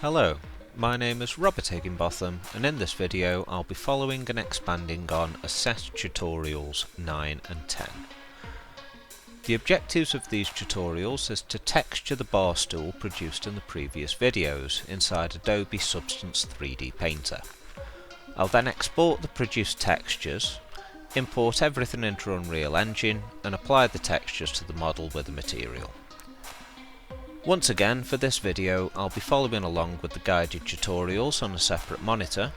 Hello, my name is Robert Higginbotham, and in this video I'll be following and expanding on Assess Tutorials 9 and 10. The objectives of these tutorials is to texture the Barstool produced in the previous videos inside Adobe Substance 3D Painter. I'll then export the produced textures, import everything into Unreal Engine and apply the textures to the model with the material. Once again, for this video I'll be following along with the guided tutorials on a separate monitor.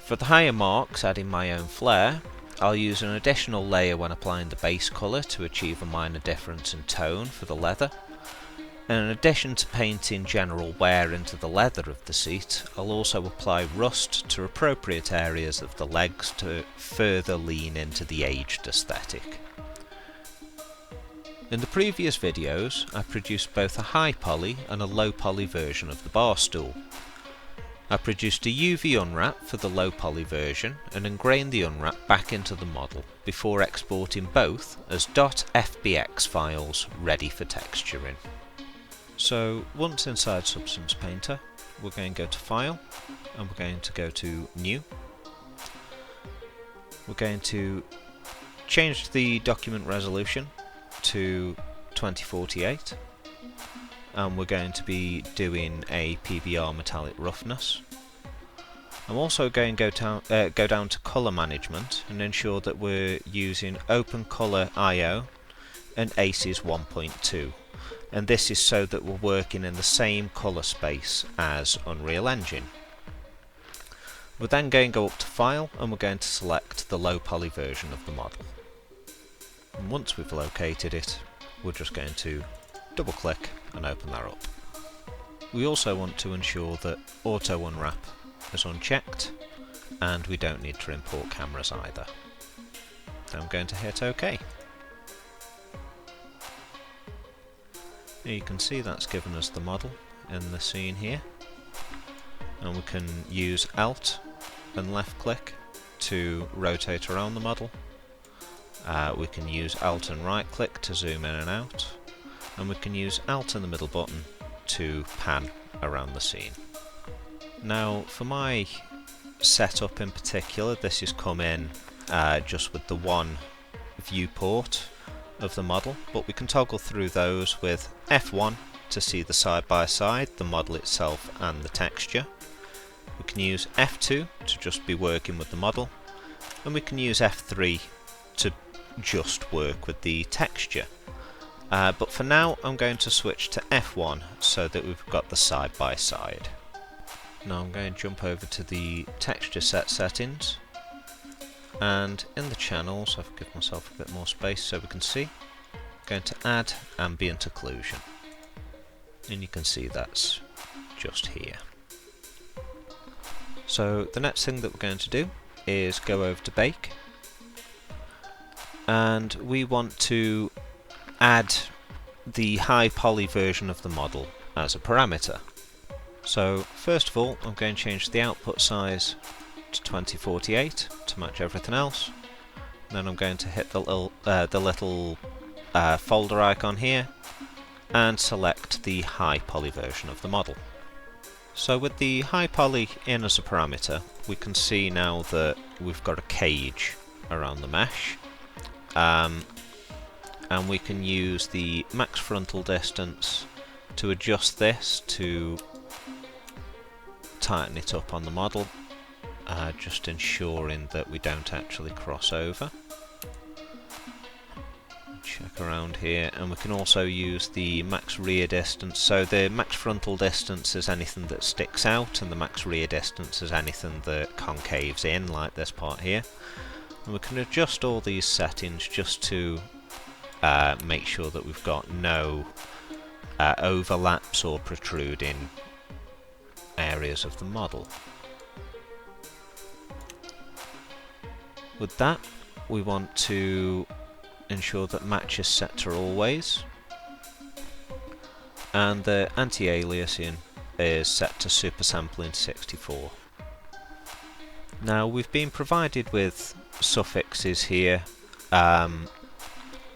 For the higher marks, adding my own flair, I'll use an additional layer when applying the base colour to achieve a minor difference in tone for the leather. And in addition to painting general wear into the leather of the seat, I'll also apply rust to appropriate areas of the legs to further lean into the aged aesthetic. In the previous videos, I produced both a high poly and a low poly version of the Barstool. I produced a UV unwrap for the low poly version and ingrained the unwrap back into the model before exporting both as .fbx files ready for texturing. So once inside Substance Painter, we're going to go to File and we're going to go to New. We're going to change the document resolution to 2048 and we're going to be doing a PBR metallic roughness. I'm also going to go down to colour management and ensure that we're using Open Colour IO and ACES 1.2, and this is so that we're working in the same colour space as Unreal Engine. We're then going to go up to File and we're going to select the low poly version of the model. And once we've located it, we're just going to double click and open that up. We also want to ensure that auto unwrap is unchecked and we don't need to import cameras either. I'm going to hit OK. Now you can see that's given us the model in the scene here, and we can use Alt and left click to rotate around the model. We can use Alt and right click to zoom in and out, and we can use Alt and the middle button to pan around the scene. Now for my setup in particular, this has come in just with the one viewport of the model, but we can toggle through those with F1 to see the side by side, the model itself and the texture. We can use F2 to just be working with the model, and we can use F3 to just work with the texture. But for now I'm going to switch to F1 so that we've got the side by side. Now I'm going to jump over to the texture set settings, and in the channels I've given myself a bit more space so we can see. I'm going to add ambient occlusion, and you can see that's just here. So the next thing that we're going to do is go over to Bake, and we want to add the high poly version of the model as a parameter. So first of all I'm going to change the output size to 2048 to match everything else. Then I'm going to hit the little folder icon here and select the high poly version of the model. So with the high poly in as a parameter, we can see now that we've got a cage around the mesh. And we can use the max frontal distance to adjust this to tighten it up on the model, just ensuring that we don't actually cross over. Check around here, and we can also use the max rear distance. So the max frontal distance is anything that sticks out, and the max rear distance is anything that concaves in, like this part here. And we can adjust all these settings just to make sure that we've got no overlaps or protruding areas of the model. With that, we want to ensure that match is set to always, and the anti-aliasing is set to super sampling 64. Now we've been provided with suffixes here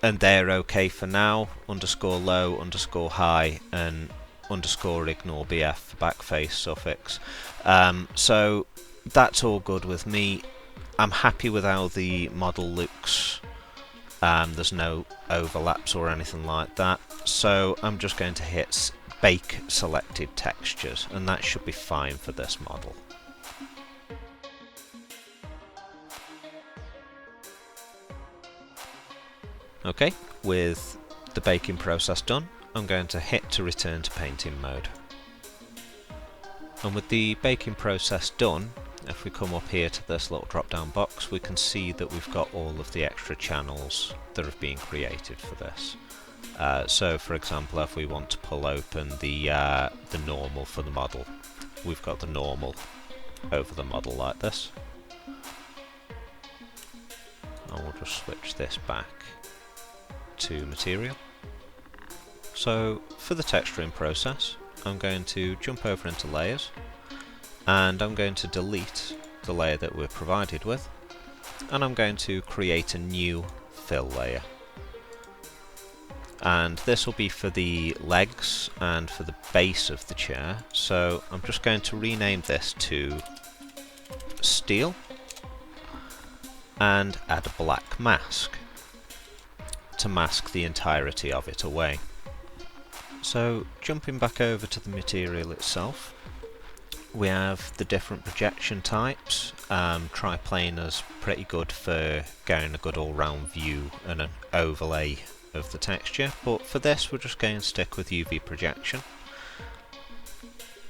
and they're okay for now. Underscore low, underscore high, and underscore ignore BF for backface suffix. So that's all good with me. I'm happy with how the model looks. There's no overlaps or anything like that, so I'm just going to hit bake selected textures, and that should be fine for this model. Okay, with the baking process done, I'm going to hit to return to painting mode. And with the baking process done, if we come up here to this little drop down box, we can see that we've got all of the extra channels that have been created for this. So for example, if we want to pull open the normal for the model, we've got the normal over the model like this. And we'll just switch this back to material. So for the texturing process, I'm going to jump over into layers, and I'm going to delete the layer that we're provided with, and I'm going to create a new fill layer. And this will be for the legs and for the base of the chair, so I'm just going to rename this to steel and add a black mask to mask the entirety of it away. So jumping back over to the material itself, we have the different projection types. Triplaner's pretty good for getting a good all-round view and an overlay of the texture, but for this we're just going to stick with UV projection.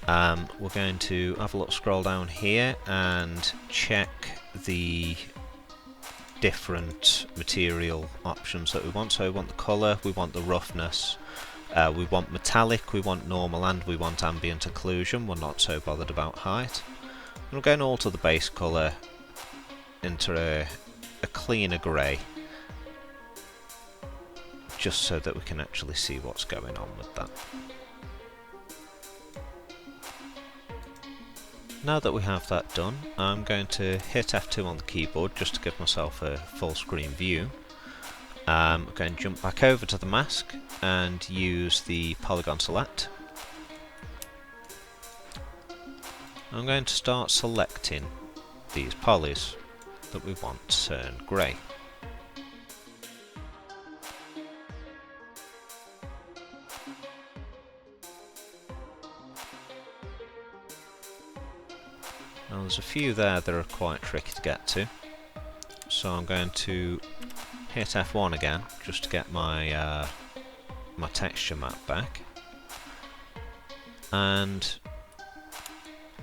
We're going to have a little scroll down here and check the different material options that we want. So we want the colour, we want the roughness, we want metallic, we want normal, and we want ambient occlusion. We're not so bothered about height. And we're going to alter the base colour into a cleaner grey, just so that we can actually see what's going on with that. Now that we have that done, I'm going to hit F2 on the keyboard just to give myself a full screen view. I'm going to jump back over to the mask and use the polygon select. I'm going to start selecting these polys that we want to turn grey. Now there's a few there that are quite tricky to get to, so I'm going to hit F1 again just to get my my texture map back, and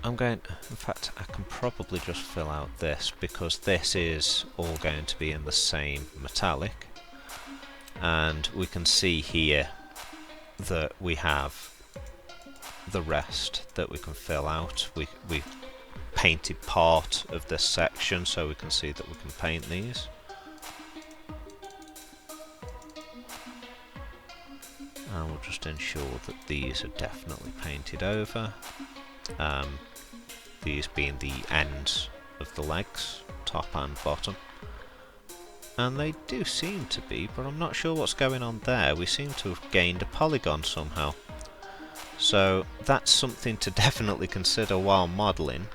I'm going, in fact I can probably just fill out this because this is all going to be in the same metallic, and we can see here that we have the rest that we can fill out. We've painted part of this section so we can see that we can paint these. And we'll just ensure that these are definitely painted over. These being the ends of the legs, top and bottom. And they do seem to be, but I'm not sure what's going on there. We seem to have gained a polygon somehow. So that's something to definitely consider while modelling.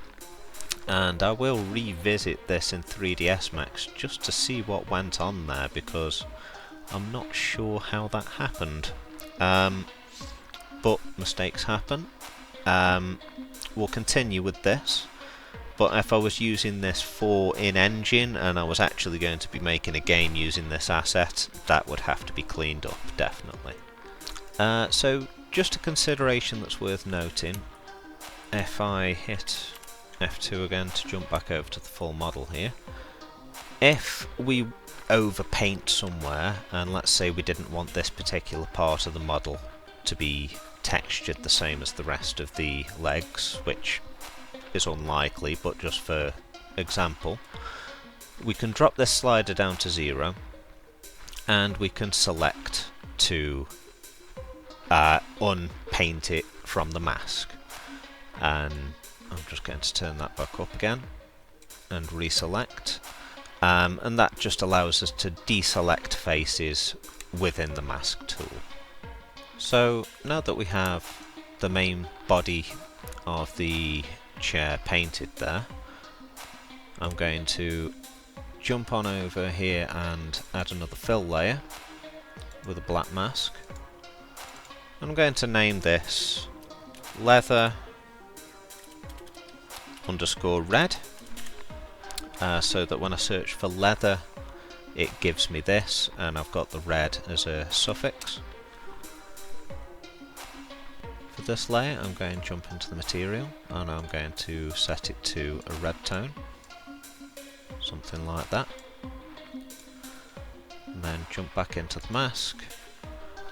And I will revisit this in 3ds Max just to see what went on there, because I'm not sure how that happened. But mistakes happen. We'll continue with this, but if I was using this for in-engine and I was actually going to be making a game using this asset, that would have to be cleaned up, definitely. So just a consideration that's worth noting, if I hit F2 again to jump back over to the full model here, if we overpaint somewhere, and let's say we didn't want this particular part of the model to be textured the same as the rest of the legs, which is unlikely, but just for example, we can drop this slider down to 0 and we can select to unpaint it from the mask, and I'm just going to turn that back up again and reselect, and that just allows us to deselect faces within the mask tool. So now that we have the main body of the chair painted there, I'm going to jump on over here and add another fill layer with a black mask. I'm going to name this leather _red, so that when I search for leather it gives me this, and I've got the red as a suffix. For this layer I'm going to jump into the material and I'm going to set it to a red tone, something like that, and then jump back into the mask,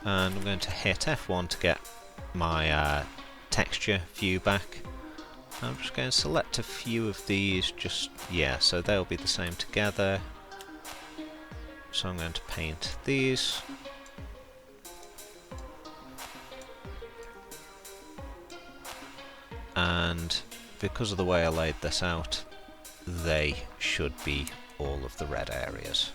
and I'm going to hit F1 to get my texture view back. I'm just going to select a few of these, so they'll be the same together. So I'm going to paint these. And because of the way I laid this out, they should be all of the red areas.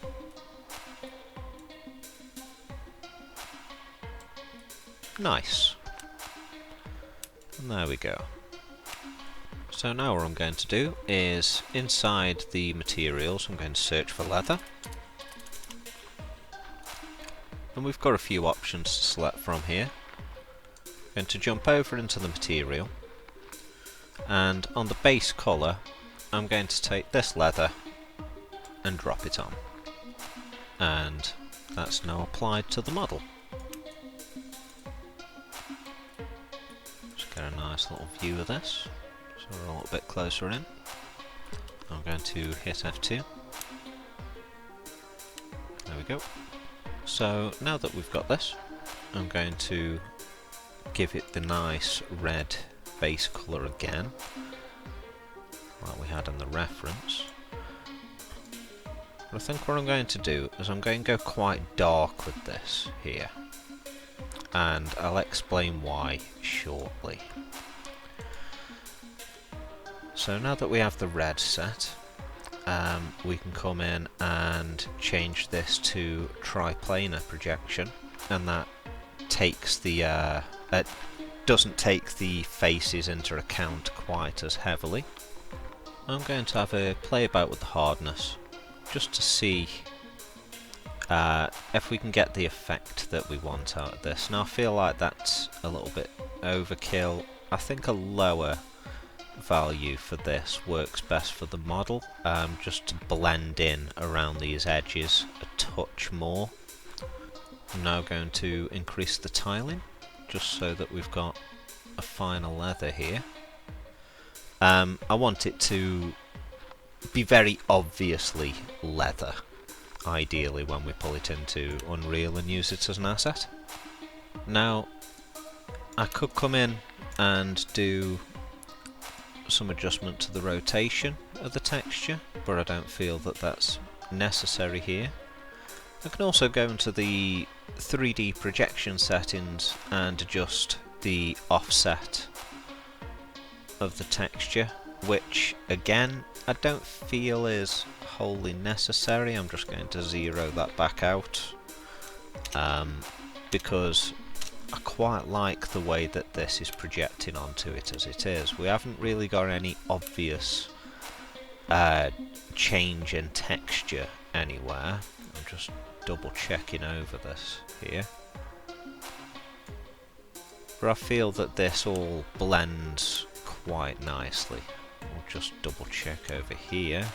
Nice. And there we go. So now what I'm going to do is, inside the materials, I'm going to search for leather. And we've got a few options to select from here. I'm going to jump over into the material, and on the base colour I'm going to take this leather and drop it on. And that's now applied to the model. Just get a nice little view of this. So we're a little bit closer in. I'm going to hit F2. There we go. So now that we've got this, I'm going to give it the nice red base colour again, like we had in the reference. But I think what I'm going to do is I'm going to go quite dark with this here, and I'll explain why shortly. So now that we have the red set, we can come in and change this to triplanar projection, and that takes the doesn't take the faces into account quite as heavily. I'm going to have a play about with the hardness just to see if we can get the effect that we want out of this. Now I feel like that's a little bit overkill. I think a lower value for this works best for the model, just to blend in around these edges a touch more. I'm now going to increase the tiling just so that we've got a finer leather here. I want it to be very obviously leather, ideally when we pull it into Unreal and use it as an asset. Now I could come in and do some adjustment to the rotation of the texture, but I don't feel that that's necessary here. I can also go into the 3D projection settings and adjust the offset of the texture, which again I don't feel is wholly necessary. I'm just going to zero that back out, because I quite like the way that this is projecting onto it as it is. We haven't really got any obvious change in texture anywhere. I'm just double checking over this here. But I feel that this all blends quite nicely. We'll just double check over here,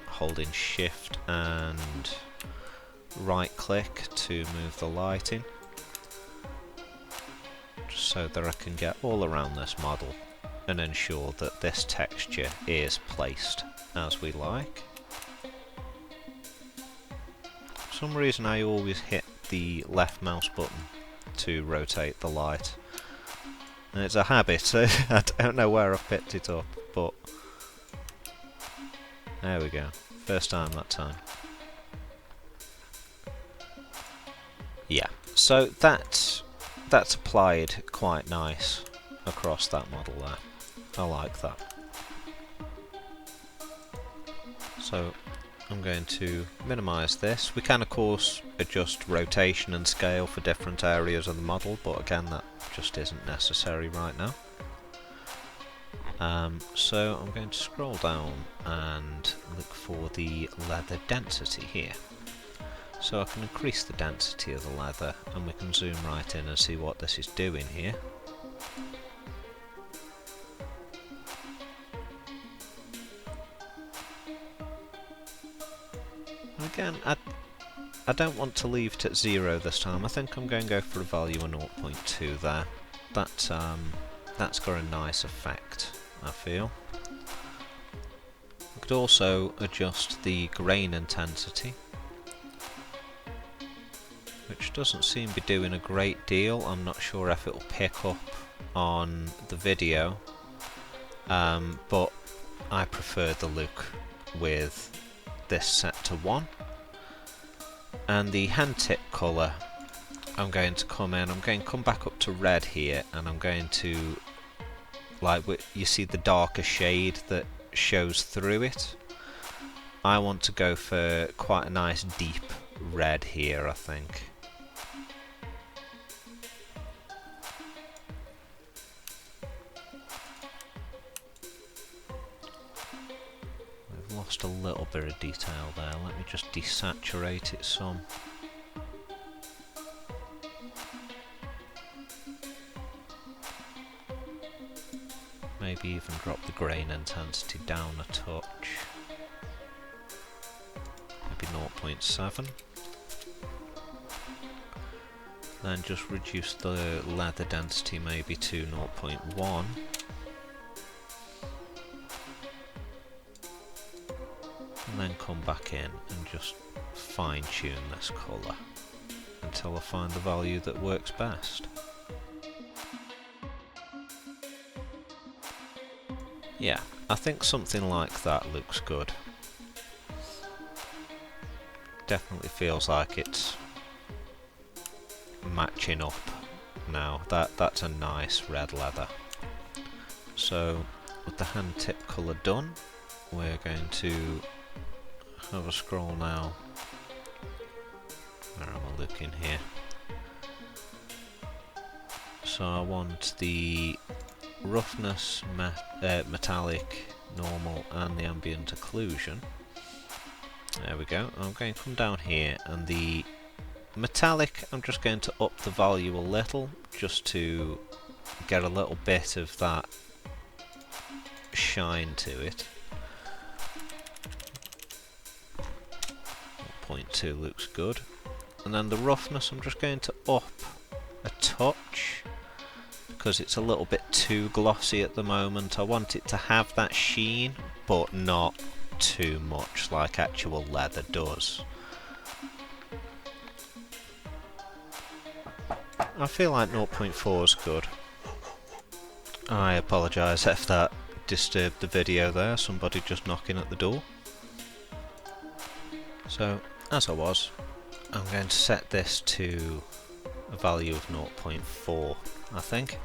holding shift and right click to move the lighting, just so that I can get all around this model and ensure that this texture is placed as we like. For some reason I always hit the left mouse button to rotate the light, and it's a habit, so I don't know where I've picked it up, but there we go, first time that time. Yeah, so that's applied quite nice across that model there. I like that. So I'm going to minimise this. We can of course adjust rotation and scale for different areas of the model, but again that just isn't necessary right now. So I'm going to scroll down and look for the leather density here. So I can increase the density of the leather and we can zoom right in and see what this is doing here. Again, I don't want to leave it at 0 this time. I think I'm going to go for a value of 0.2 there. That's got a nice effect, I feel. I could also adjust the grain intensity, which doesn't seem to be doing a great deal. I'm not sure if it will pick up on the video, but I prefer the look with this set to 1. And the hand tip colour, I'm going to come back up to red here, and I'm going to, like you see the darker shade that shows through it, I want to go for quite a nice deep red here, I think. Lost a little bit of detail there. Let me just desaturate it some. Maybe even drop the grain intensity down a touch. Maybe 0.7. Then just reduce the leather density maybe to 0.1. And then come back in and just fine tune this colour until I find the value that works best. Yeah, I think something like that looks good. Definitely feels like it's matching up now. That's a nice red leather. So with the hand tip colour done, we're going to have a scroll now. Where am I looking here? So I want the roughness, metallic, normal and the ambient occlusion. There we go. I'm going to come down here, and the metallic I'm just going to up the value a little just to get a little bit of that shine to it. 0.2 looks good. And then the roughness I'm just going to up a touch because it's a little bit too glossy at the moment. I want it to have that sheen but not too much like actual leather does. I feel like 0.4 is good. I apologise if that disturbed the video there, somebody just knocking at the door. So, as I was, I'm going to set this to a value of 0.4, I think,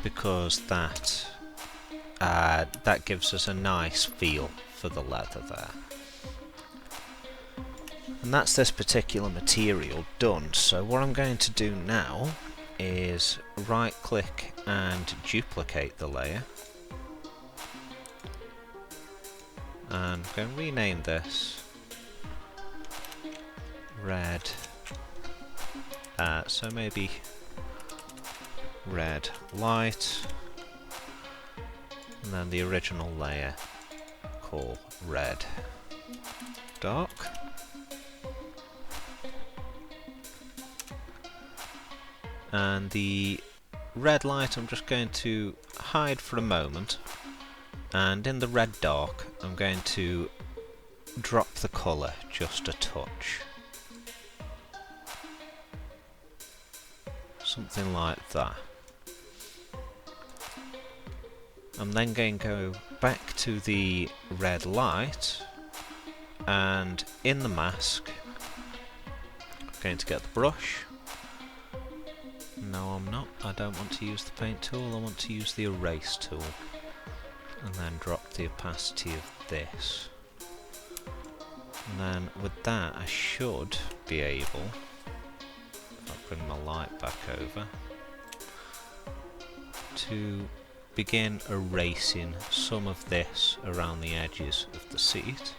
because that gives us a nice feel for the leather there. And that's this particular material done. So what I'm going to do now is right click and duplicate the layer, and I'm going to rename this red, so maybe red light, and then the original layer call red dark. And the red light I'm just going to hide for a moment, and in the red dark I'm going to drop the colour just a touch. Something like that. I'm then going to go back to the red light, and in the mask I'm going to get the brush. No, I'm not. I don't want to use the paint tool, I want to use the erase tool. And then drop the opacity of this And then with that I should be able, if I bring my light back over, to begin erasing some of this around the edges of the seat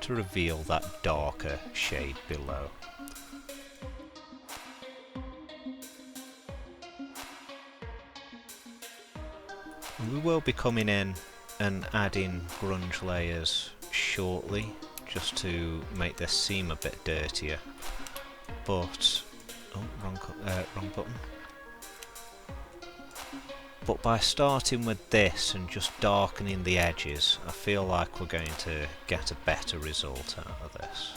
to reveal that darker shade below. And we will be coming in and adding grunge layers shortly, just to make this seem a bit dirtier. But wrong button. But by starting with this and just darkening the edges, I feel like we're going to get a better result out of this.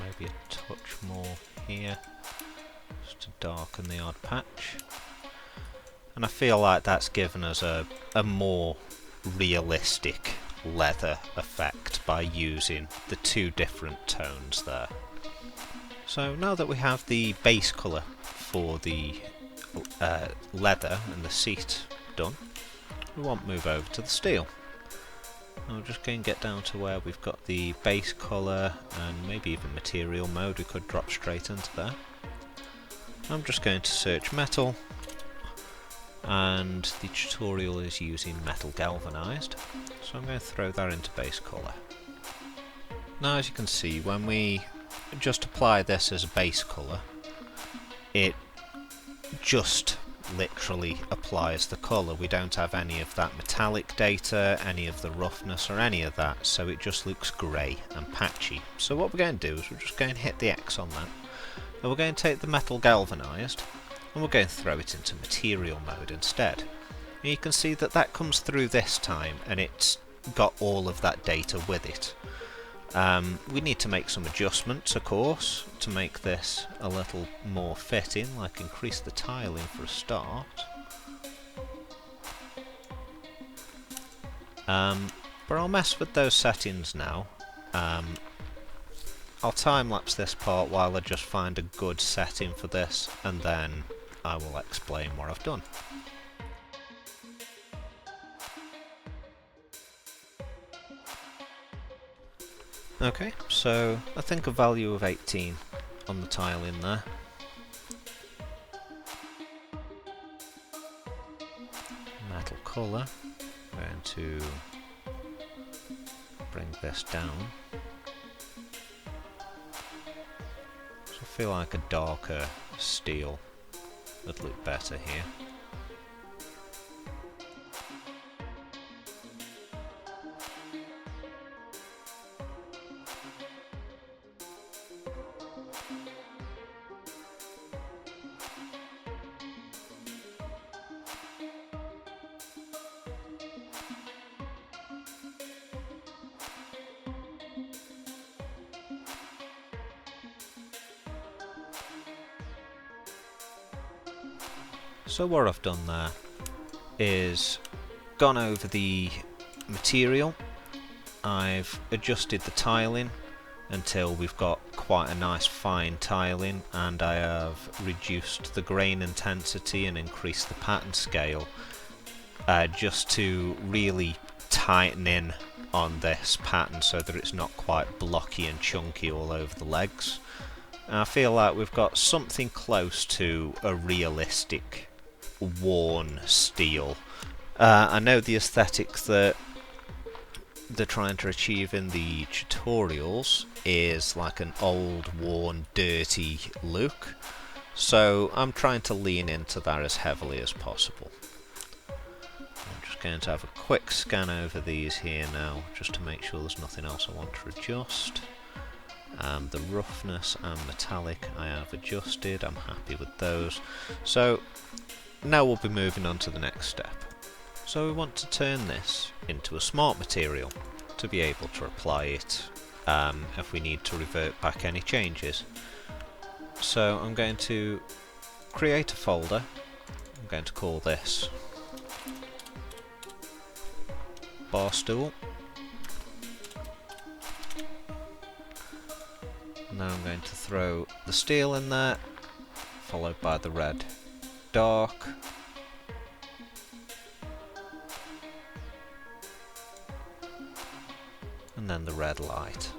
Maybe a touch more here, just to darken the odd patch. And I feel like that's given us a more realistic leather effect by using the two different tones there. So now that we have the base colour for the leather and the seat done, we want to move over to the steel. I'll just go and get down to where we've got the base colour and maybe even material mode. We could drop straight into there. I'm just going to search metal, and the tutorial is using metal galvanised, so I'm going to throw that into base colour. Now as you can see, when we just apply this as a base colour, it just literally applies the colour. We don't have any of that metallic data, any of the roughness or any of that, so it just looks grey and patchy. So what we're going to do is we're just going to hit the X on that, and we're going to take the metal galvanised and we're going to throw it into material mode instead. And you can see that that comes through this time and it's got all of that data with it. We need to make some adjustments, of course, to make this a little more fitting, like increase the tiling for a start. But I'll mess with those settings now. I'll time-lapse this part while I just find a good setting for this, and then I will explain what I've done. Okay, so I think a value of 18 on the tile in there. Metal colour, I'm going to bring this down. So I feel like a darker steel would look better here. So what I've done there is gone over the material, I've adjusted the tiling until we've got quite a nice fine tiling, and I have reduced the grain intensity and increased the pattern scale just to really tighten in on this pattern so that it's not quite blocky and chunky all over the legs. And I feel like we've got something close to a realistic worn steel. I know the aesthetic that they're trying to achieve in the tutorials is like an old, worn, dirty look, so I'm trying to lean into that as heavily as possible. I'm just going to have a quick scan over these here now, just to make sure there's nothing else I want to adjust. The roughness and metallic I have adjusted, I'm happy with those. So now we'll be moving on to the next step. So we want to turn this into a smart material to be able to apply it if we need to revert back any changes. So I'm going to create a folder. I'm going to call this Barstool. Now I'm going to throw the steel in there, followed by the red dark. And then the red light.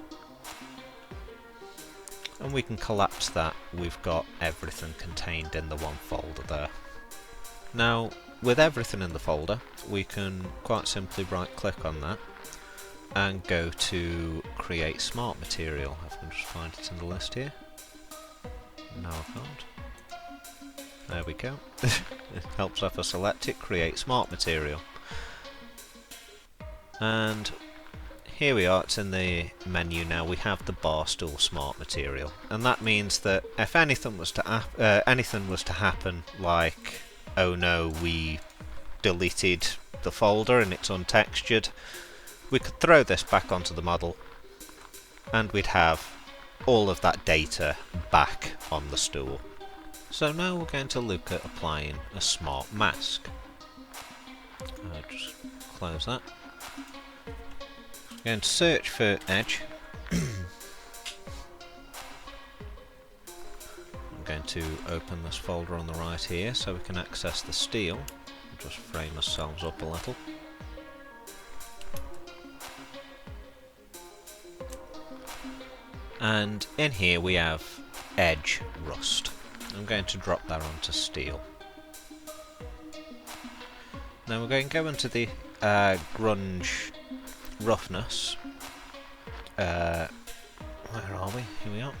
And we can collapse that. We've got everything contained in the one folder there. Now, with everything in the folder, we can quite simply right click on that and go to create smart material. If I can just find it in the list here. No, I can't. There we go. It helps if I select it, create smart material. And here we are, it's in the menu now. We have the Barstool smart material, and that means that if anything was to happen, like, oh no, we deleted the folder and it's untextured, we could throw this back onto the model and we'd have all of that data back on the stool. So now we're going to look at applying a smart mask. Just close that. I'm going to search for edge. I'm going to open this folder on the right here so we can access the steel. We'll just frame ourselves up a little. And in here we have edge rust. I'm going to drop that onto steel. Now we're going to go into the grunge roughness. Where are we? Here we are.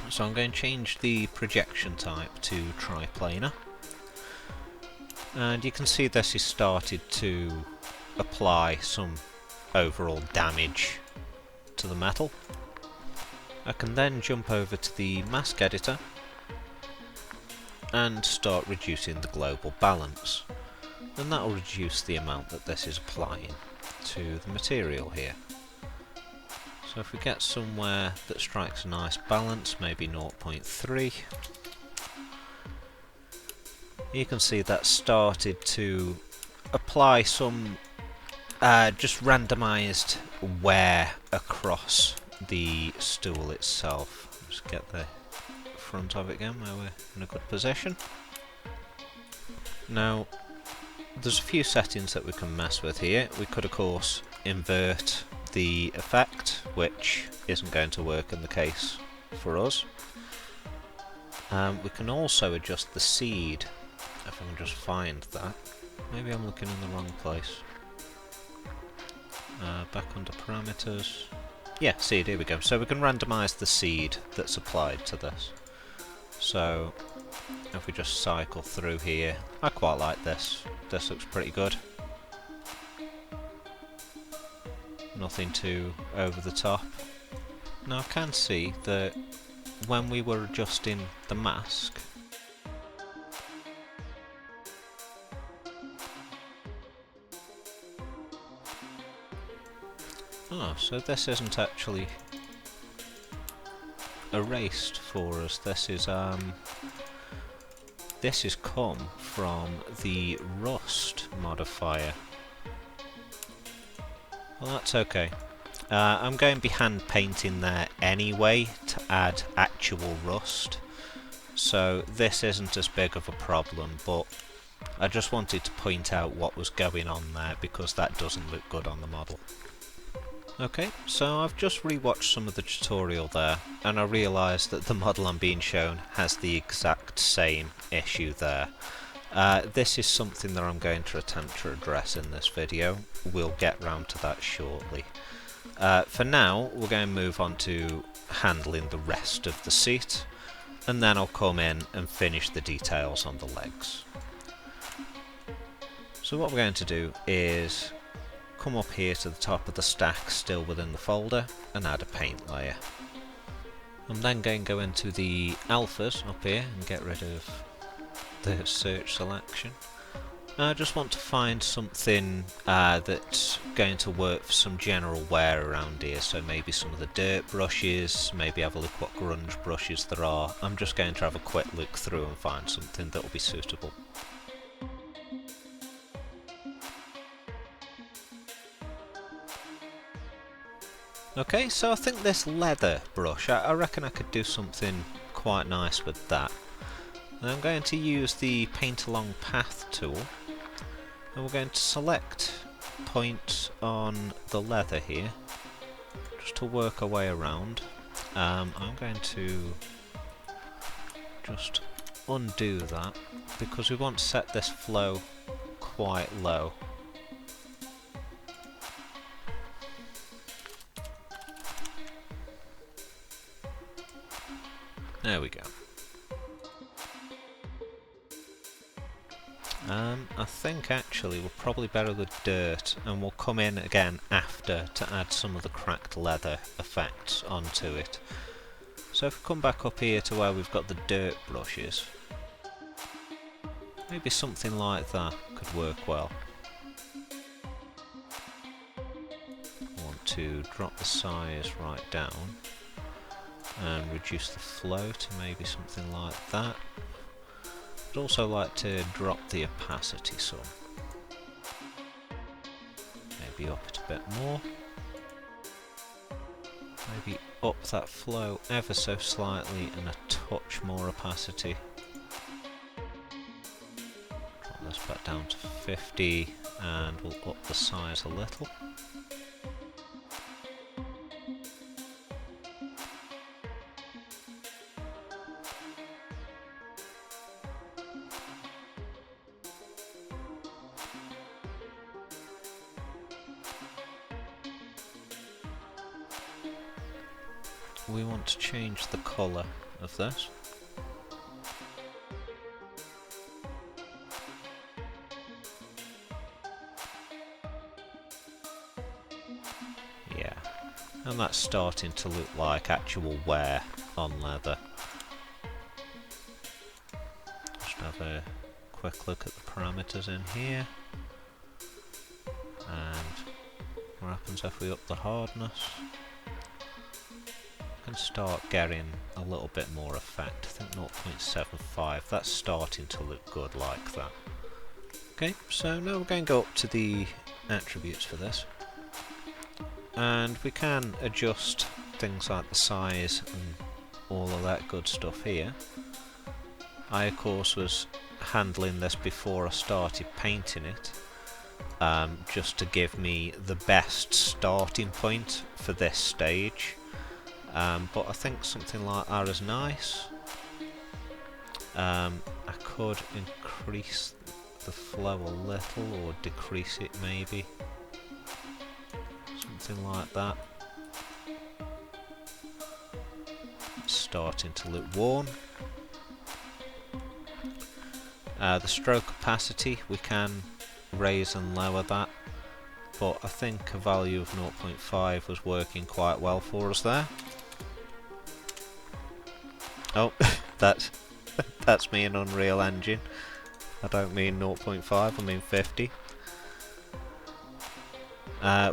So I'm going to change the projection type to triplanar. And you can see this has started to apply some overall damage to the metal. I can then jump over to the mask editor and start reducing the global balance, and that will reduce the amount that this is applying to the material here. So if we get somewhere that strikes a nice balance, maybe 0.3, you can see that started to apply some just randomised wear across the stool itself. Just get the front of it again where we're in a good position. Now, there's a few settings that we can mess with here. We could of course invert the effect, which isn't going to work in the case for us. We can also adjust the seed, if I can just find that. Maybe I'm looking in the wrong place. Back under parameters. Yeah, seed, here we go. So we can randomise the seed that's applied to this. So if we just cycle through here, I quite like this. This looks pretty good. Nothing too over the top. Now I can see that when we were adjusting the mask, so this isn't actually erased for us. This is come from the rust modifier. Well, that's okay. I'm going to be hand painting there anyway to add actual rust, so this isn't as big of a problem, but I just wanted to point out what was going on there because that doesn't look good on the model. Okay, so I've just rewatched some of the tutorial there, and I realised that the model I'm being shown has the exact same issue there. This is something that I'm going to attempt to address in this video. We'll get round to that shortly. For now, we're going to move on to handling the rest of the seat, and then I'll come in and finish the details on the legs. So what we're going to do is come up here to the top of the stack, still within the folder, and add a paint layer. I'm then going to go into the alphas up here and get rid of the search selection. I just want to find something that's going to work for some general wear around here, so maybe some of the dirt brushes, maybe have a look what grunge brushes there are. I'm just going to have a quick look through and find something that will be suitable. Okay, so I think this leather brush, I reckon I could do something quite nice with that. And I'm going to use the Paint Along Path tool, and we're going to select point on the leather here, just to work our way around. I'm going to just undo that, because we want to set this flow quite low. There we go. I think actually we're probably better with dirt, and we'll come in again after to add some of the cracked leather effects onto it. So if we come back up here to where we've got the dirt brushes, maybe something like that could work well. I want to drop the size right down and reduce the flow to maybe something like that. I'd also like to drop the opacity some. Maybe up it a bit more. Maybe up that flow ever so slightly and a touch more opacity. Drop this back down to 50 and we'll up the size a little. We want to change the colour of this. Yeah, and that's starting to look like actual wear on leather. Just have a quick look at the parameters in here. And what happens if we up the hardness? And start getting a little bit more effect. I think 0.75, that's starting to look good like that. Okay, so now we're going to go up to the attributes for this, and we can adjust things like the size and all of that good stuff here. I of course was handling this before I started painting it, just to give me the best starting point for this stage. But I think something like that is nice. I could increase the flow a little or decrease it maybe. Something like that. It's starting to look worn. The stroke opacity, we can raise and lower that, but I think a value of 0.5 was working quite well for us there. Oh, that's me in Unreal Engine. I don't mean 0.5, I mean 50.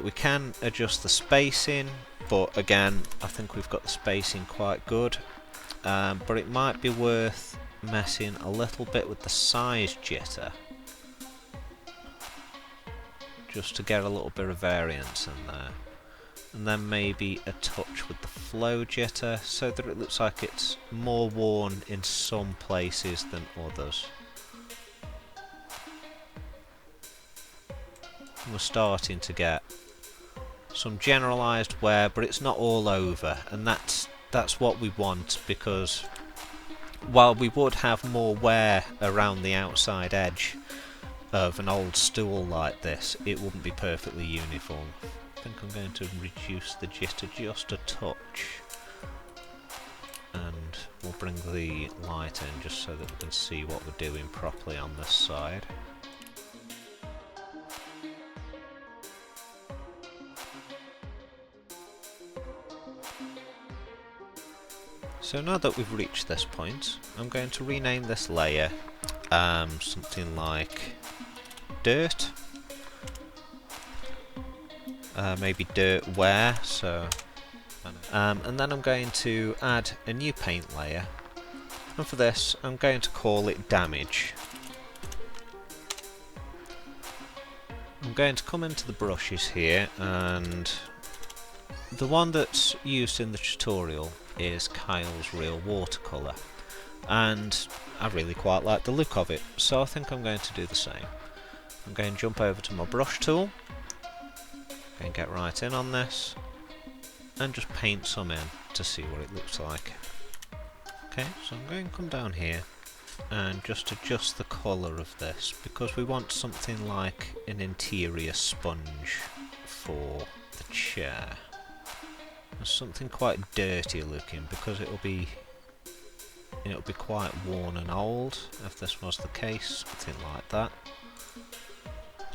We can adjust the spacing, but again, I think we've got the spacing quite good. But it might be worth messing a little bit with the size jitter, just to get a little bit of variance in there. And then maybe a touch with the flow jitter, so that it looks like it's more worn in some places than others. We're starting to get some generalised wear, but it's not all over, and that's what we want, because while we would have more wear around the outside edge of an old stool like this, it wouldn't be perfectly uniform. I think I'm going to reduce the jitter just a touch, and we'll bring the light in just so that we can see what we're doing properly on this side. So now that we've reached this point, I'm going to rename this layer something like dirt. Maybe dirt wear, so and then I'm going to add a new paint layer, and for this I'm going to call it damage. I'm going to come into the brushes here, and The one that's used in the tutorial is Kyle's Real Watercolour, and I really quite like the look of it, so I think I'm going to do the same. I'm going to jump over to my brush tool, and get right in on this, and just paint some in to see what it looks like. Okay, so I'm going to come down here and just adjust the colour of this, because we want something like an interior sponge for the chair. Something quite dirty looking, because it'll be quite worn and old if this was the case, something like that.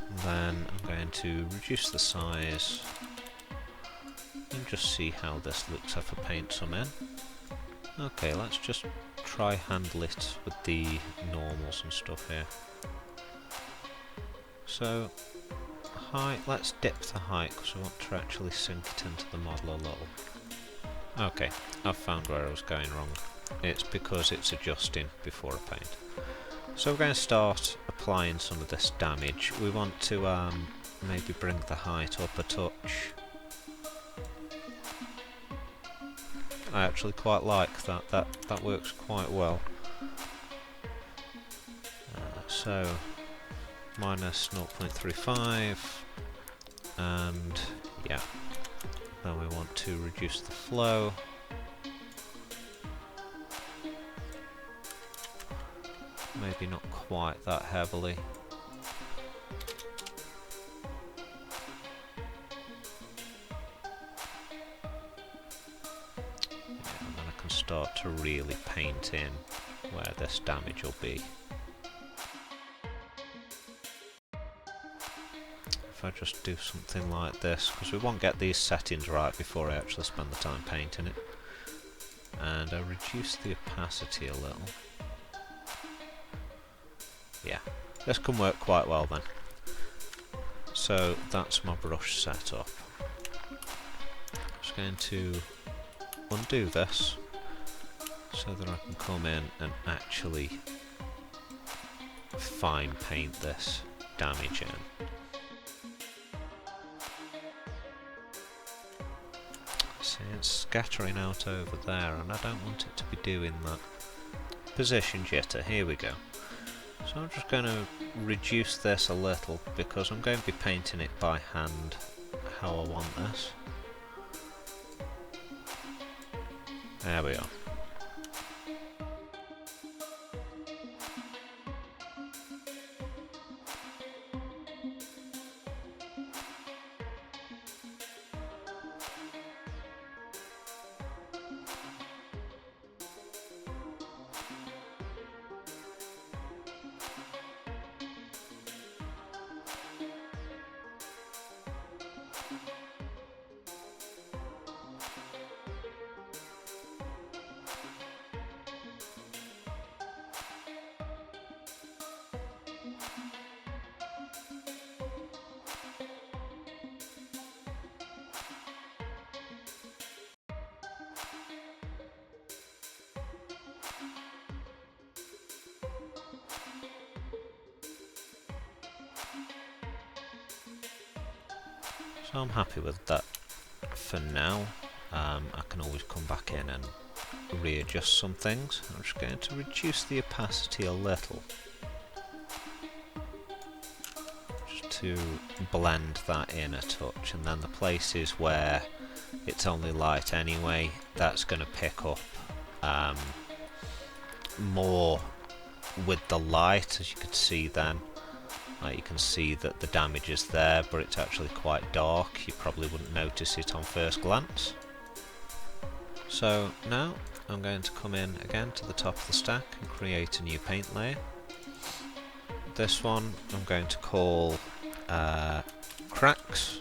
And then I'm going to reduce the size and just see how this looks if I paint some in. Okay, let's just try handle it with the normals and stuff here. So height, let's dip the height because I want to actually sink it into the model a little. Okay, I've found where I was going wrong. It's because it's adjusting before I paint. So we're going to start applying some of this damage. We want to maybe bring the height up a touch. I actually quite like that. That works quite well. So minus 0.35, and yeah. Then we want to reduce the flow. Maybe not quite that heavily. Yeah, and then I can start to really paint in where this damage will be. If I just do something like this, because we won't get these settings right before I actually spend the time painting it. And I reduce the opacity a little. Yeah, this can work quite well then. So that's my brush setup. I'm just going to undo this so that I can come in and actually fine paint this damage in. See, it's scattering out over there, and I don't want it to be doing that. Position jitter, here we go. So I'm just going to reduce this a little, because I'm going to be painting it by hand how I want this. There we are. So I'm happy with that for now. I can always come back in and readjust some things. I'm just going to reduce the opacity a little, just to blend that in a touch, and then the places where it's only light anyway, that's going to pick up more with the light, as you can see then. You can see that the damage is there, but it's actually quite dark. You probably wouldn't notice it on first glance. So now I'm going to come in again to the top of the stack and create a new paint layer. This one I'm going to call Cracks.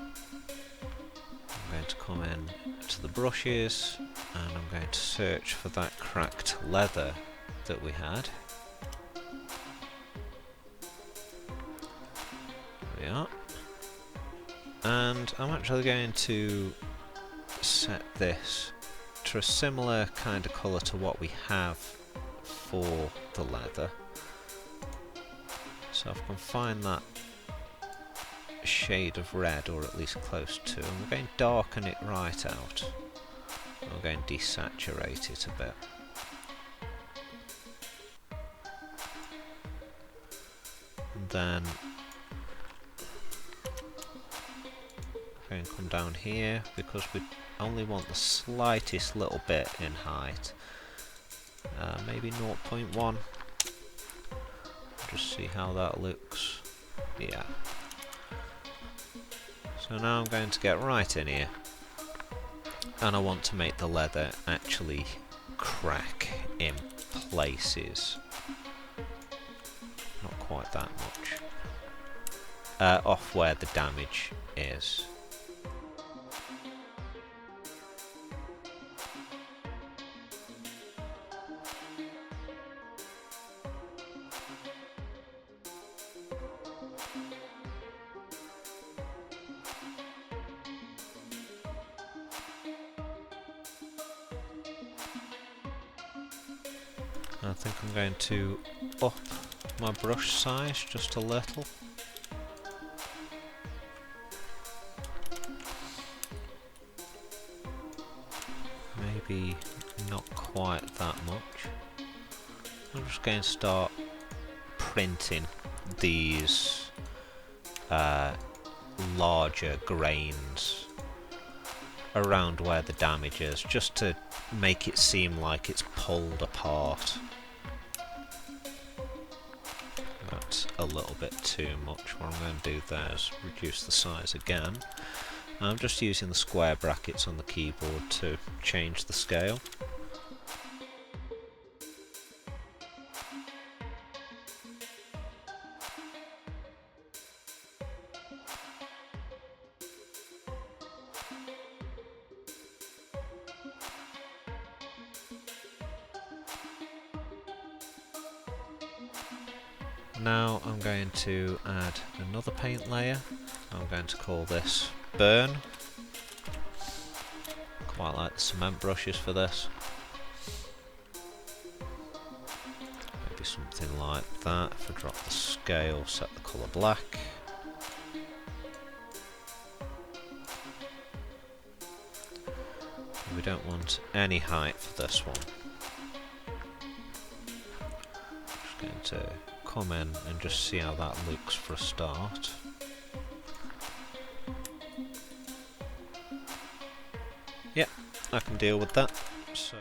I'm going to come in to the brushes, and I'm going to search for that cracked leather that we had. There we are. And I'm actually going to set this to a similar kind of colour to what we have for the leather. So if I can find that shade of red, or at least close to, and we're going to darken it right out. We're going to desaturate it a bit. And then we're going to come down here, because we only want the slightest little bit in height. Maybe 0.1. Just see how that looks. Yeah. So now I'm going to get right in here, and I want to make the leather actually crack in places. Not quite that much. Off where the damage is. I think I'm going to up my brush size just a little. Maybe not quite that much. I'm just going to start printing these larger grains around where the damage is, just to make it seem like it's pulled apart. That's a little bit too much. What I'm going to do there is reduce the size again. I'm just using the square brackets on the keyboard to change the scale. Now I'm going to add another paint layer. I'm going to call this Burn. Quite like the cement brushes for this. Maybe something like that. If I drop the scale, set the colour black. We don't want any height for this one. Just going to come in and just see how that looks for a start. Yeah, I can deal with that. So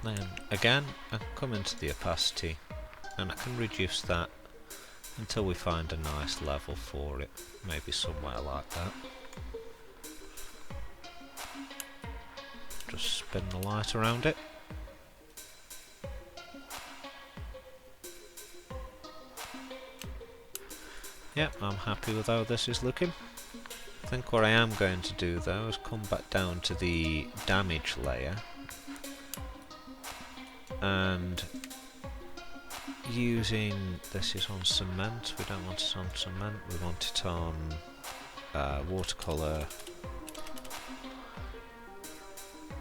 then again, I can come into the opacity and I can reduce that until we find a nice level for it, maybe somewhere like that. Just spin the light around it. Yep, I'm happy with how this is looking. I think what I am going to do though is come back down to the damage layer and using, this is on cement, we don't want it on cement, we want it on watercolour,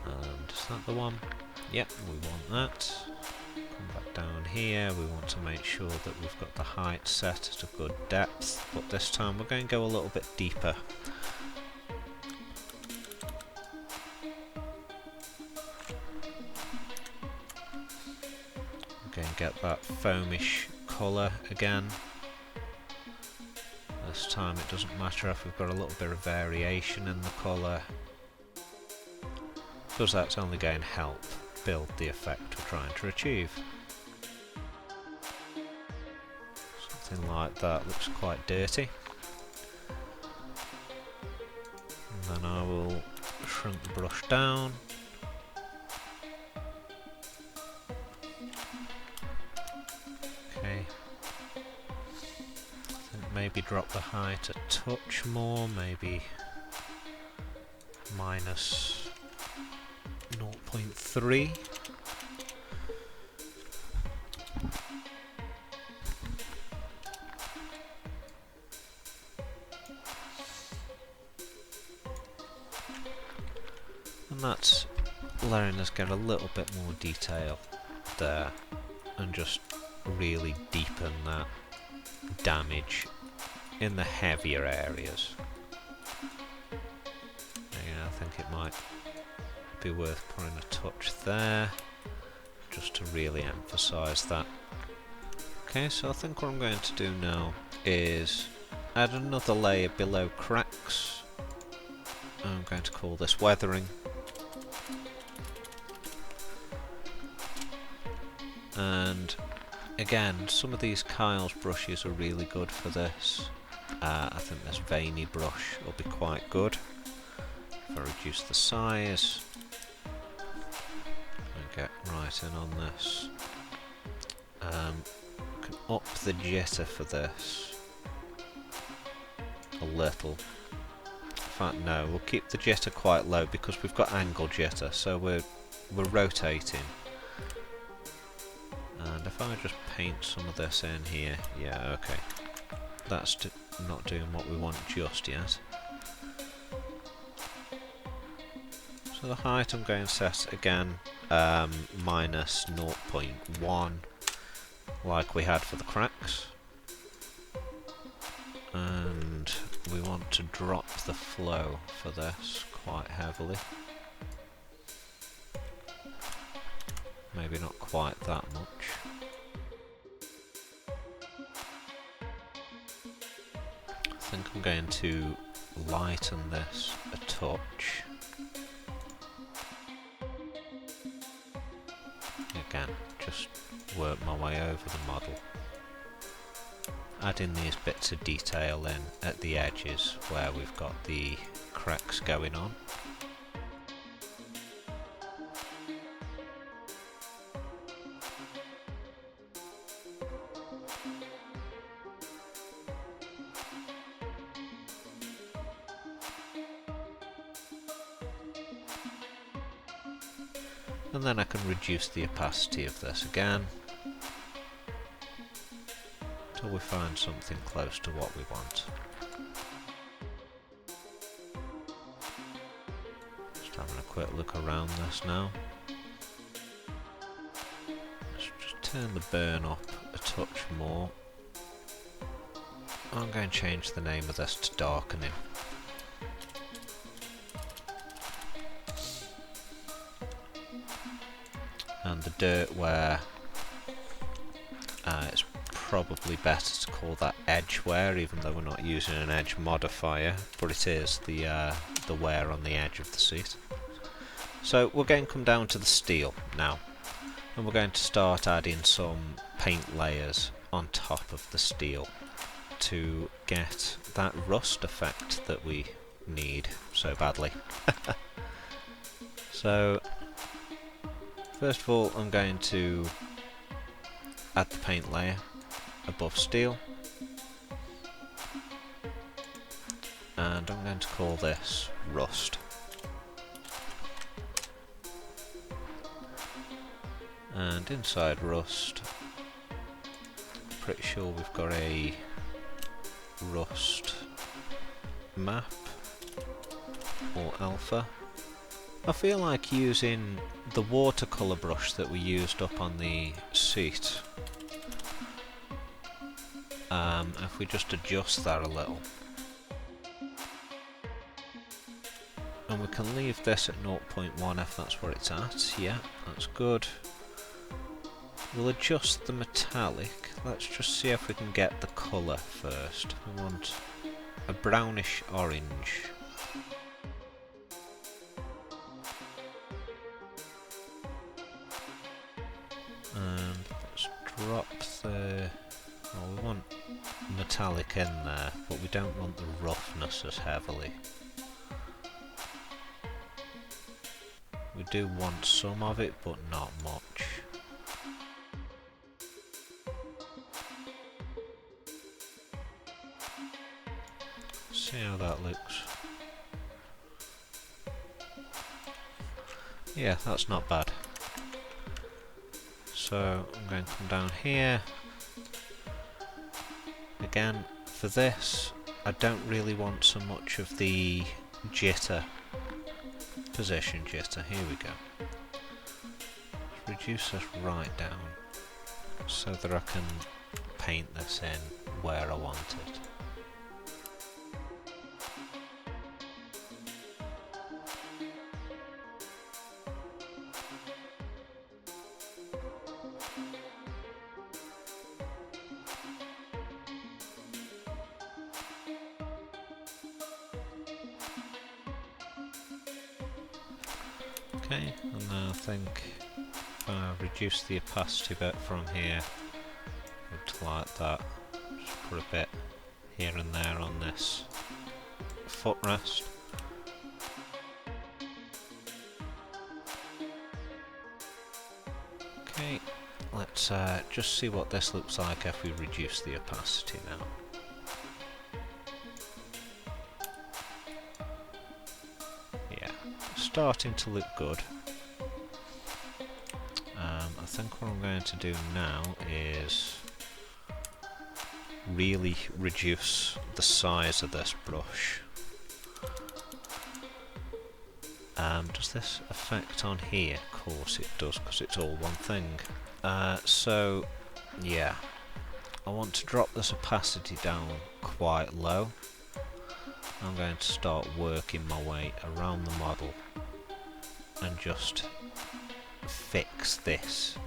and is that the one? Yep, we want that. Come back down here, we want to make sure that we've got the height set at a good depth, but this time we're going to go a little bit deeper. Get that foamish colour again. This time it doesn't matter if we've got a little bit of variation in the colour, because that's only going to help build the effect we're trying to achieve. Something like that looks quite dirty. And then I will shrink the brush down. Maybe drop the height a touch more, maybe minus 0.3. And that's letting us get a little bit more detail there and just really deepen that damage in the heavier areas. Yeah, I think it might be worth putting a touch there just to really emphasize that. Okay, so I think what I'm going to do now is add another layer below cracks. I'm going to call this weathering. And again, some of these Kyle's brushes are really good for this. I think this veiny brush will be quite good. If I reduce the size and get right in on this. Can up the jitter for this a little. In fact, no, we'll keep the jitter quite low because we've got angle jitter, so we're rotating. And if I just paint some of this in here, yeah, okay. That's not doing what we want just yet. So the height I'm going to set again, minus 0.1, like we had for the cracks. And we want to drop the flow for this quite heavily. Maybe not quite that much. I think I'm going to lighten this a touch. Again, just work my way over the model. Adding these bits of detail in at the edges where we've got the cracks going on. And then I can reduce the opacity of this again until we find something close to what we want. Just having a quick look around this now. Let's just turn the burn up a touch more. I'm going to change the name of this to darkening. And the dirt wear, it's probably better to call that edge wear, even though we're not using an edge modifier, but it is the wear on the edge of the seat. So we're going to come down to the steel now, and we're going to start adding some paint layers on top of the steel to get that rust effect that we need so badly. So first of all, I'm going to add the paint layer above steel, and I'm going to call this rust. And inside rust, I'm pretty sure we've got a rust map or alpha. I feel like using the watercolour brush that we used up on the seat. If we just adjust that a little. And we can leave this at 0.1 if that's where it's at. Yeah, that's good. We'll adjust the metallic. Let's just see if we can get the colour first. We want a brownish orange. And let's drop the... well, we want metallic in there, but we don't want the roughness as heavily. We do want some of it, but not much. See how that looks. Yeah, that's not bad. So I'm going to come down here. Again, for this, I don't really want so much of the jitter, position jitter. Here we go. Let's reduce this right down so that I can paint this in where I want it. Okay, and then I think if I reduce the opacity bit from here to like that, just put a bit here and there on this footrest. Okay, let's just see what this looks like if we reduce the opacity now. Starting to look good. I think what I'm going to do now is really reduce the size of this brush. Does this affect on here? Of course it does, because it's all one thing. So yeah, I want to drop this opacity down quite low. I'm going to start working my way around the model and just fix this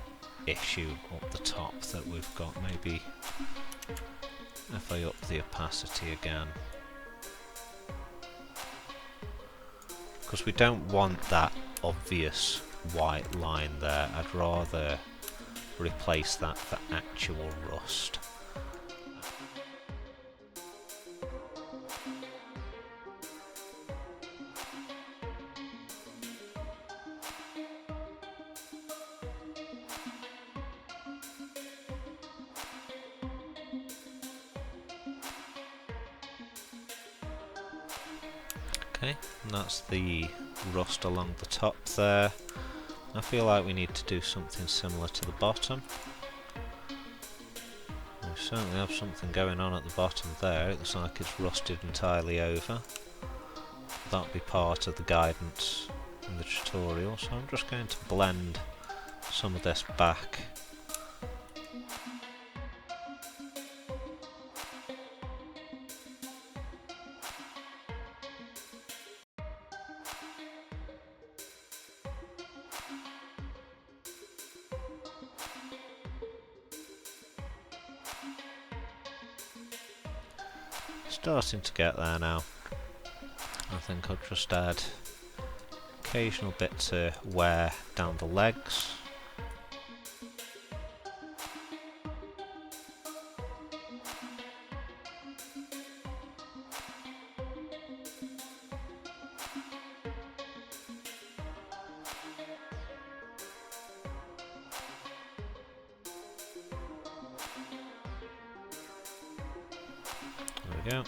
issue up the top that we've got. Maybe if I up the opacity again, because we don't want that obvious white line there. I'd rather replace that for actual rust. Okay, and that's the rust along the top there. I feel like we need to do something similar to the bottom. We certainly have something going on at the bottom there. It looks like it's rusted entirely over. That'll be part of the guidance in the tutorial, so I'm just going to blend some of this back. Starting to get there now. I think I'll just add occasional bits of wear down the legs. There we go.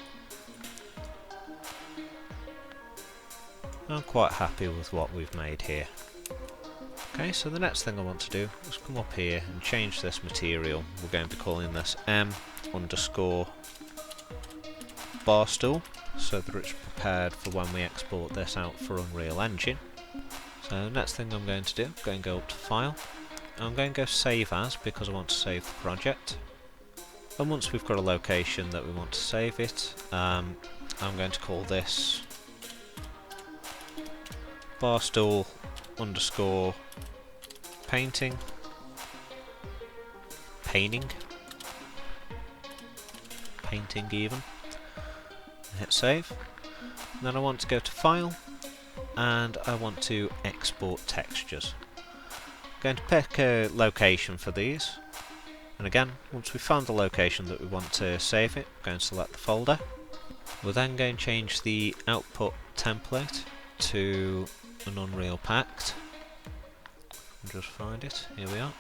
I'm quite happy with what we've made here. Okay, so the next thing I want to do is come up here and change this material. We're going to be calling this M_Barstool, so that it's prepared for when we export this out for Unreal Engine. So the next thing I'm going to do, I'm going to go up to File. I'm going to go Save As, because I want to save the project. And once we've got a location that we want to save it, I'm going to call this Barstool_painting. Painting even. Hit save. And then I want to go to File, and I want to export textures. I'm going to pick a location for these. And again, once we've found the location that we want to save it, we're going to select the folder. We're then going to change the output template to an Unreal Packed. I'll just find it, here we are.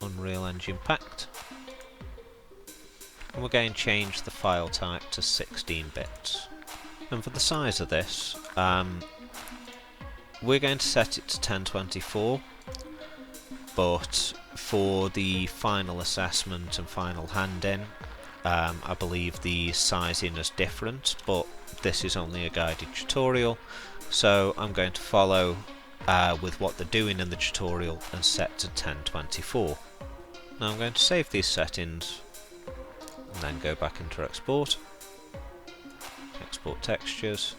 Unreal Engine Packed. And we're going to change the file type to 16 bits. And for the size of this, we're going to set it to 1024, but for the final assessment and final hand-in, I believe the sizing is different, but this is only a guided tutorial, so I'm going to follow with what they're doing in the tutorial and set to 1024. Now I'm going to save these settings and then go back into export textures.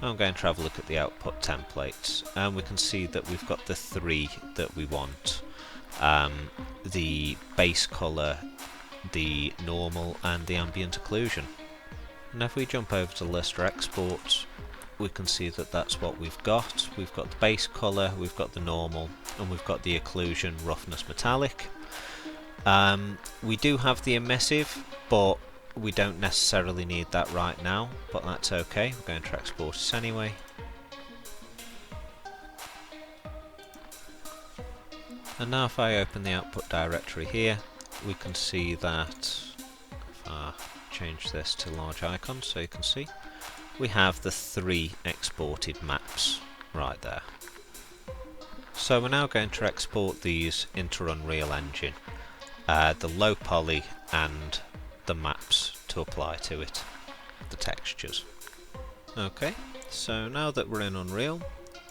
I'm going to have a look at the output templates, and we can see that we've got the three that we want: the base colour, the normal, and the ambient occlusion. And if we jump over to list or export, we can see that that's what we've got. We've got the base colour, we've got the normal, and we've got the occlusion roughness metallic. We do have the emissive, but we don't necessarily need that right now, but that's okay. We're going to export this anyway. And now if I open the output directory here, we can see that, if I change this to large icons so you can see, we have the three exported maps right there. So we're now going to export these into Unreal Engine, the low poly and the maps to apply to it, the textures. Okay, so now that we're in Unreal,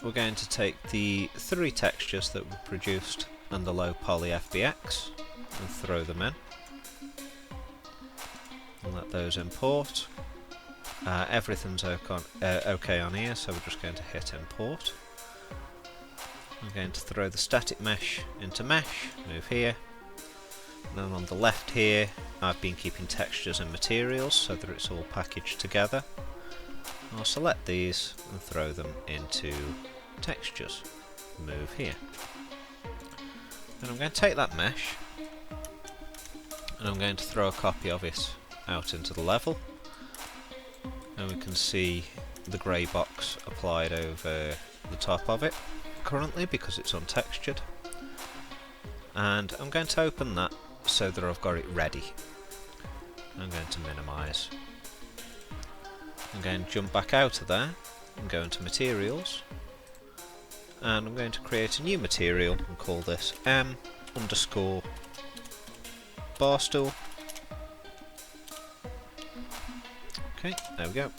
we're going to take the three textures that we produced and the low poly FBX and throw them in and let those import. Everything's okay on here, so we're just going to hit import. I'm going to throw the static mesh into mesh, move here. And then on the left here, I've been keeping textures and materials so that it's all packaged together. I'll select these and throw them into textures. Move here. Then I'm going to take that mesh and I'm going to throw a copy of it out into the level. And we can see the grey box applied over the top of it currently because it's untextured. And I'm going to open that so that I've got it ready. I'm going to minimise. I'm going to jump back out of there and go into materials, and I'm going to create a new material and call this M_Barstool. Okay, there we go.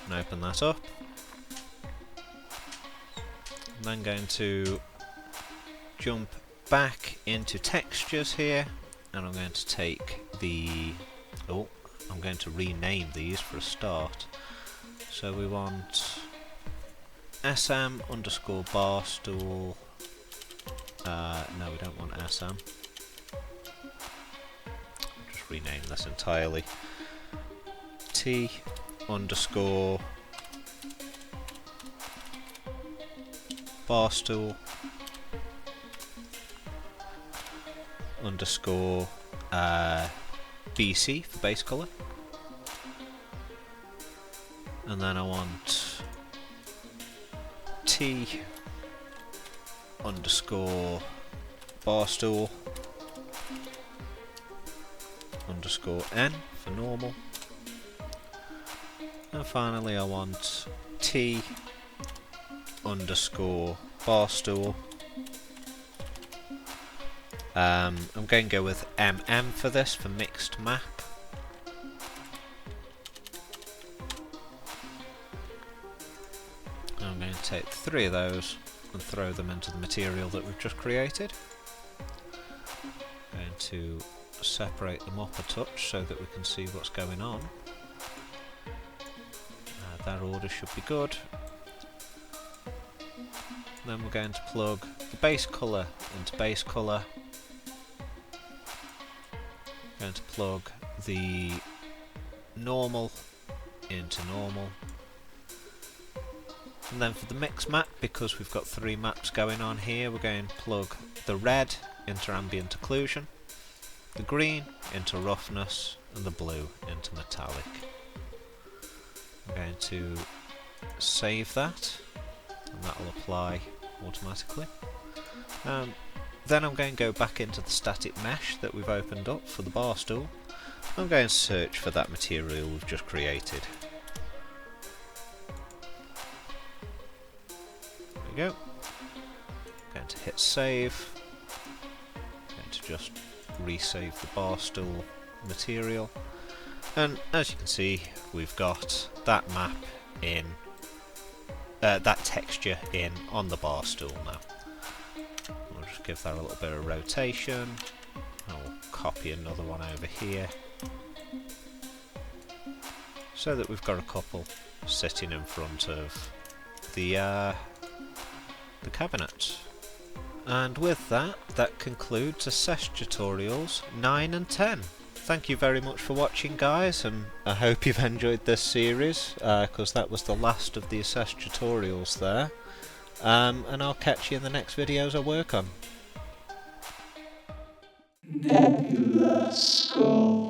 And open that up. I'm then going to jump back into textures here, and I'm going to take the I'm going to rename these for a start. So we want SM_Barstool. No, we don't want SM. I'll just rename this entirely. T_Barstool _ BC for base colour, and then I want T_Barstool _N for normal, and finally I want T_Barstool. I'm going to go with MM for this, for mixed map. I'm going to take three of those and throw them into the material that we've just created. I'm going to separate them up a touch so that we can see what's going on. That order should be good. Then we're going to plug the base colour into base colour. Going to plug the normal into normal, and then for the mix map, because we've got three maps going on here, we're going to plug the red into ambient occlusion, the green into roughness, and the blue into metallic. I'm going to save that, and that will apply automatically. Then I'm going to go back into the static mesh that we've opened up for the Barstool. I'm going to search for that material we've just created. we go. Going to hit save. Going to just resave the Barstool material. And as you can see, we've got that map in, that texture in on the Barstool now. We'll just give that a little bit of rotation. I'll copy another one over here, so that we've got a couple sitting in front of the cabinet. And with that, that concludes Assess Tutorials 9 and 10. Thank you very much for watching, guys, and I hope you've enjoyed this series, because that was the last of the Assess Tutorials there. And I'll catch you in the next videos I work on. Nebula Skull.